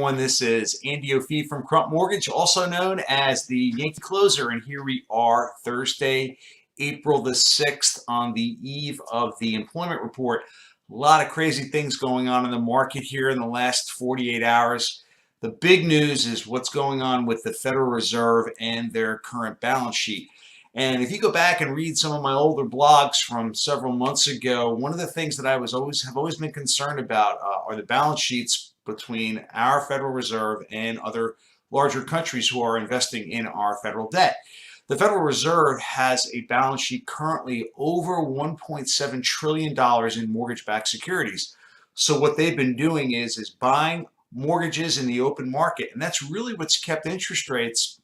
everyone, this is Andy O'Fee from Crump Mortgage, also known as the Yankee Closer, and here we are Thursday, April the 6th, on the eve of the employment report. A lot of crazy things going on in the market here in the last 48 hours. The big news is what's going on with the Federal Reserve and their current balance sheet. And if you go back and read some of my older blogs from several months ago, one of the things that I have always been concerned about are the balance sheets between our Federal Reserve and other larger countries who are investing in our federal debt. The Federal Reserve has a balance sheet currently over $1.7 trillion in mortgage-backed securities. So what they've been doing is buying mortgages in the open market, and that's really what's kept interest rates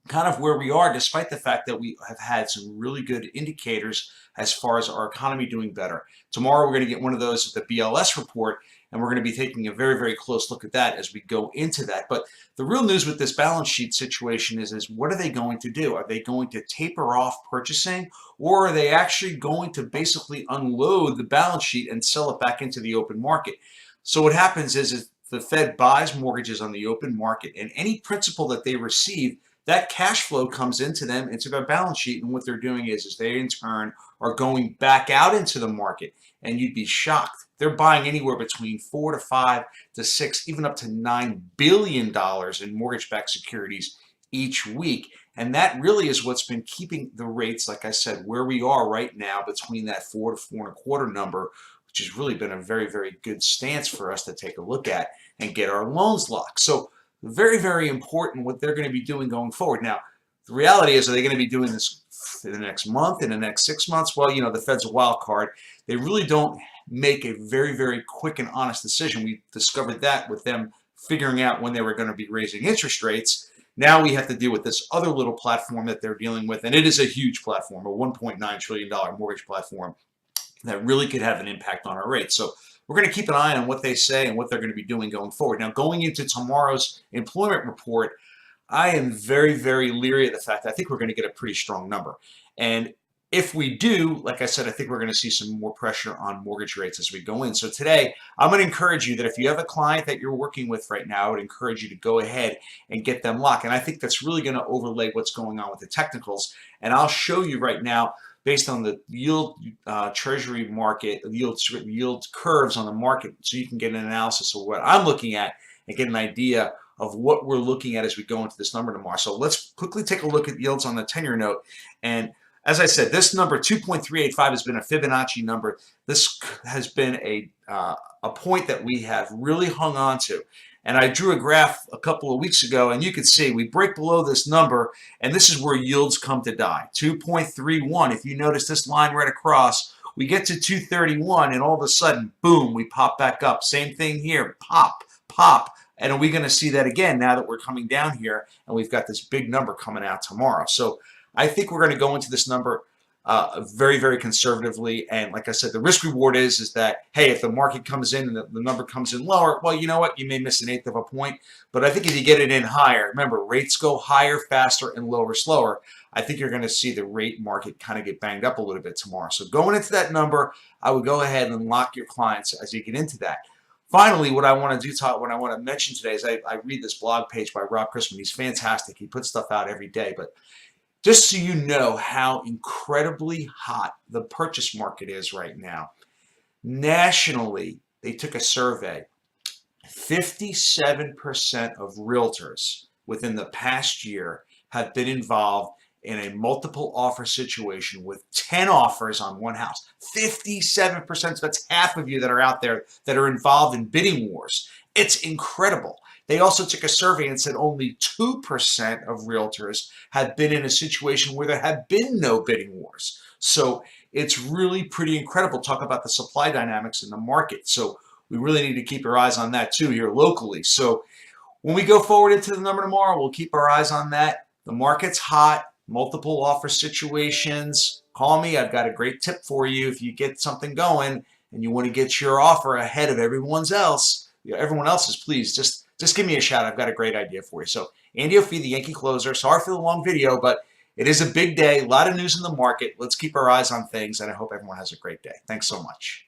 kind of where we are, despite the fact that we have had some really good indicators as far as our economy doing better. Tomorrow we're going to get one of those at the BLS report, and we're going to be taking a very, very close look at that as we go into that. But the real news with this balance sheet situation is what are they going to do? Are they going to taper off purchasing, or are they actually going to basically unload the balance sheet and sell it back into the open market? So what happens is the Fed buys mortgages on the open market, and any principal that they receive, that cash flow comes into them, into their balance sheet, and what they're doing is they in turn are going back out into the market, and you'd be shocked. They're buying anywhere between 4 to 5 to 6, even up to $9 billion in mortgage-backed securities each week, and that really is what's been keeping the rates, like I said, where we are right now between that 4 to 4.25 number, which has really been a very, very good stance for us to take a look at and get our loans locked. So very, very important what they're going to be doing going forward. Now, the reality is, are they going to be doing this in the next month, in the next 6 months? Well, you know, the Fed's a wild card. They really don't make a very, very quick and honest decision. We discovered that with them figuring out when they were going to be raising interest rates. Now we have to deal with this other little platform that they're dealing with, and it is a huge platform, a $1.9 trillion mortgage platform that really could have an impact on our rates. So we're going to keep an eye on what they say and what they're going to be doing going forward. Now, going into tomorrow's employment report, I am very, very leery of the fact that I think we're going to get a pretty strong number. And if we do, like I said, I think we're going to see some more pressure on mortgage rates as we go in. So today, I'm going to encourage you that if you have a client that you're working with right now, I would encourage you to go ahead and get them locked. And I think that's really going to overlay what's going on with the technicals. And I'll show you right now, based on the yield treasury market, yield curves on the market, so you can get an analysis of what I'm looking at and get an idea of what we're looking at as we go into this number tomorrow. So let's quickly take a look at yields on the 10-year note. And as I said, this number 2.385 has been a Fibonacci number. This has been a point that we have really hung on to. And I drew a graph a couple of weeks ago, and you can see we break below this number, and this is where yields come to die. 2.31. If you notice this line right across, we get to 231, and all of a sudden, boom, we pop back up. Same thing here, pop, pop. And are we going to see that again now that we're coming down here, and we've got this big number coming out tomorrow? So I think we're going to go into this number very, very conservatively. And like I said, the risk reward is that, hey, if the market comes in and the number comes in lower, well, you know what? You may miss an eighth of a point. But I think if you get it in higher, remember, rates go higher, faster, and lower, slower. I think you're going to see the rate market kind of get banged up a little bit tomorrow. So going into that number, I would go ahead and lock your clients as you get into that. Finally, what I want to do, what I want to mention today is I read this blog page by Rob Chrisman. He's fantastic. He puts stuff out every day. But just so you know how incredibly hot the purchase market is right now, nationally, they took a survey. 57% of realtors within the past year have been involved in a multiple offer situation with 10 offers on one house. 57%, so that's half of you that are out there that are involved in bidding wars. It's incredible. They also took a survey and said only 2% of realtors have been in a situation where there have been no bidding wars. So it's really pretty incredible. Talk about the supply dynamics in the market. So we really need to keep our eyes on that too here locally. So when we go forward into the number tomorrow, we'll keep our eyes on that. The market's hot, multiple offer situations. Call me. I've got a great tip for you. If you get something going and you want to get your offer ahead of everyone else's, please just give me a shout. I've got a great idea for you. So Andy O'Fee, the Yankee Closer. Sorry for the long video, but it is a big day. A lot of news in the market. Let's keep our eyes on things, and I hope everyone has a great day. Thanks so much.